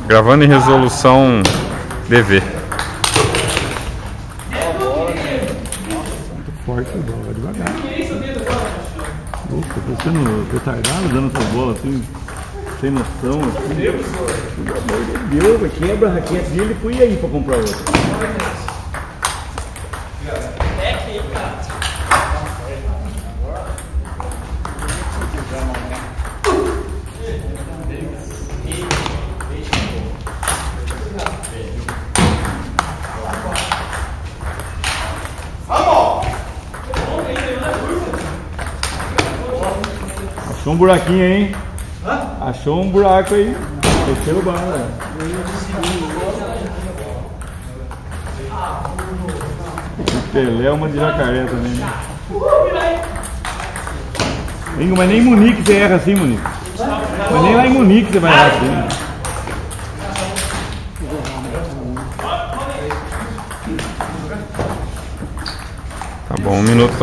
Gravando em resolução DV. Muito forte a bola, devagar. Ufa, tô sendo retardado dando essa bola assim, sem noção. Assim. Pelo amor de Deus, quebra a raquete dele e põe aí pra comprar outra. Achou um buraquinho, hein? Achou um buraco aí. Desceu o bala. Pelé é uma de jacaré também, né? Mas nem em Munique você erra assim, Munique. Mas nem lá em Munique você vai errar assim. Tá bom, 1 minuto.